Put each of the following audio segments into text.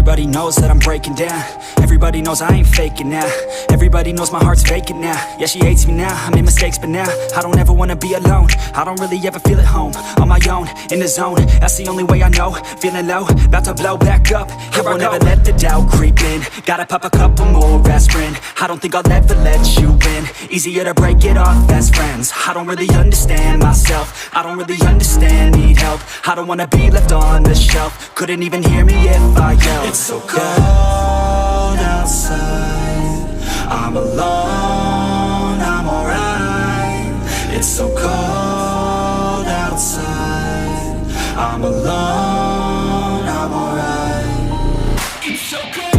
Everybody knows that I'm breaking down. Everybody knows I ain't faking now. Everybody knows my heart's vacant now. Yeah, she hates me now, I made mistakes but now I don't ever wanna be alone. I don't really ever feel at home. On my own, in the zone, that's the only way I know. Feeling low, about to blow back up. I won't ever let the doubt creep in. Gotta pop a couple more aspirin. I don't think I'll ever let you in. Easier to break it off as friends. I don't really understand myself. I don't really understand, need help. I don't wanna be left on the shelf. Couldn't even hear me if I yelled. It's so cold outside, I'm alone, I'm alright. It's so cold outside, I'm alone, I'm alright. It's so cold.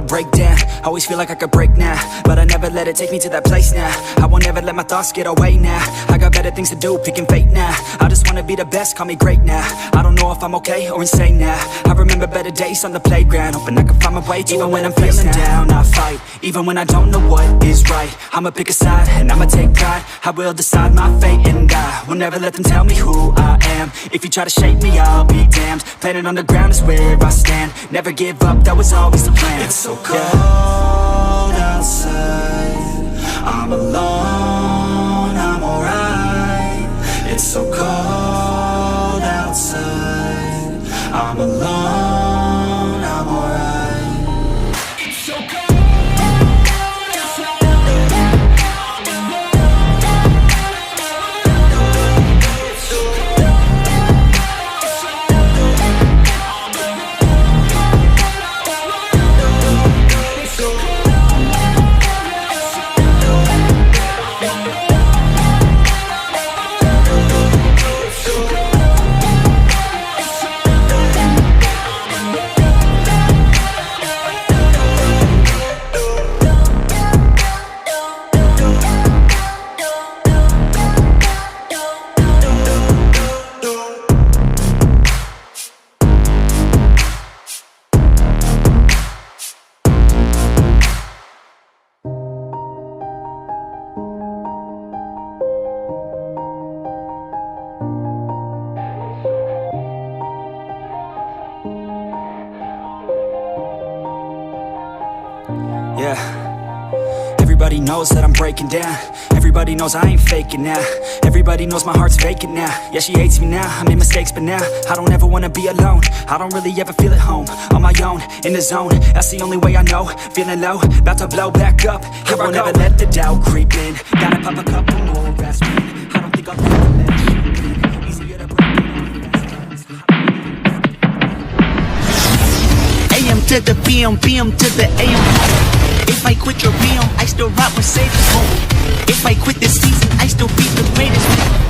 Break down, always feel like I could break now, but I never let it take me to that place now. I won't ever let my thoughts get away now. I got better things to do, picking fate now. I just wanna be the best, call me great now. I don't know if I'm okay or insane now. I remember better days on the playground, hoping I can find my way even when I'm feeling down. I fight, even when I don't know what is right. I'ma pick a side, and I'ma take pride. I will decide my fate, and I will never let them tell me who I am. If you try to shape me, I'll be damned. Planet on the ground is where I stand. Never give up, that was always the plan. It's so cold outside, I'm alone, I'm alright. It's so cold outside, I'm alone, I'm alright. It's so cold. Yeah, everybody knows that I'm breaking down. Everybody knows I ain't faking now. Everybody knows my heart's vacant now. Yeah, she hates me now, I made mistakes but now I don't ever wanna be alone. I don't really ever feel at home. On my own, in the zone, that's the only way I know. Feeling low, about to blow back up. I won't ever let the doubt creep in. Gotta pop a couple more aspirin. I don't think I'll ever let you in. Easier to break it off. AM to the PM, PM to the AM. If I quit your realm, I still rock with Savior's home. If I quit this season, I still be the greatest.